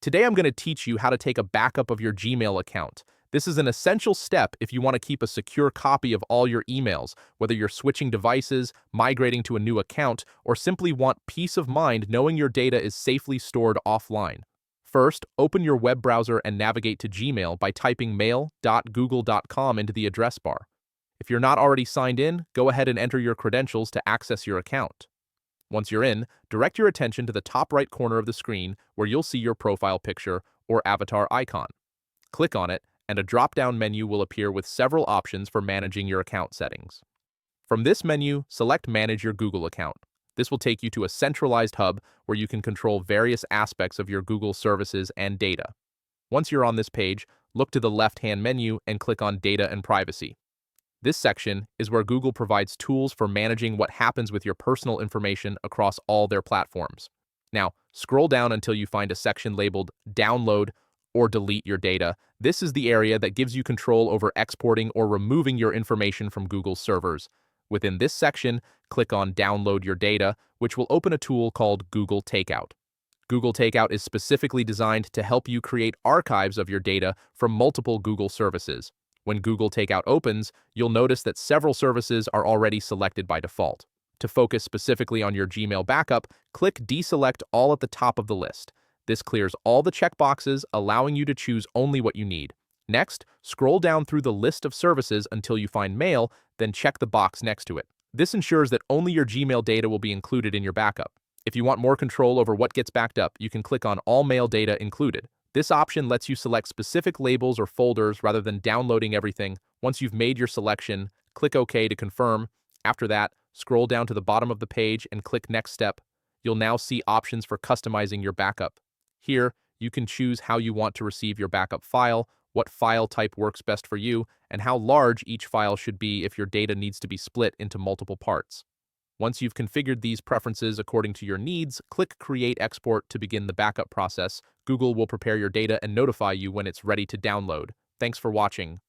Today I'm going to teach you how to take a backup of your Gmail account. This is an essential step if you want to keep a secure copy of all your emails, whether you're switching devices, migrating to a new account, or simply want peace of mind knowing your data is safely stored offline. First, open your web browser and navigate to Gmail by typing mail.google.com into the address bar. If you're not already signed in, go ahead and enter your credentials to access your account. Once you're in, direct your attention to the top right corner of the screen where you'll see your profile picture or avatar icon. Click on it, and a drop-down menu will appear with several options for managing your account settings. From this menu, select Manage Your Google account. This will take you to a centralized hub where you can control various aspects of your Google services and data. Once you're on this page, look to the left-hand menu and click on Data and Privacy. This section is where Google provides tools for managing what happens with your personal information across all their platforms. Now, scroll down until you find a section labeled Download or Delete Your Data. This is the area that gives you control over exporting or removing your information from Google's servers. Within this section, click on Download Your Data, which will open a tool called Google Takeout. Google Takeout is specifically designed to help you create archives of your data from multiple Google services. When Google Takeout opens, you'll notice that several services are already selected by default. To focus specifically on your Gmail backup, click Deselect All at the top of the list. This clears all the checkboxes, allowing you to choose only what you need. Next, scroll down through the list of services until you find Mail, then check the box next to it. This ensures that only your Gmail data will be included in your backup. If you want more control over what gets backed up, you can click on All Mail Data Included. This option lets you select specific labels or folders rather than downloading everything. Once you've made your selection, click OK to confirm. After that, scroll down to the bottom of the page and click Next Step. You'll now see options for customizing your backup. Here, you can choose how you want to receive your backup file, what file type works best for you, and how large each file should be if your data needs to be split into multiple parts. Once you've configured these preferences according to your needs, click Create Export to begin the backup process. Google will prepare your data and notify you when it's ready to download. Thanks for watching.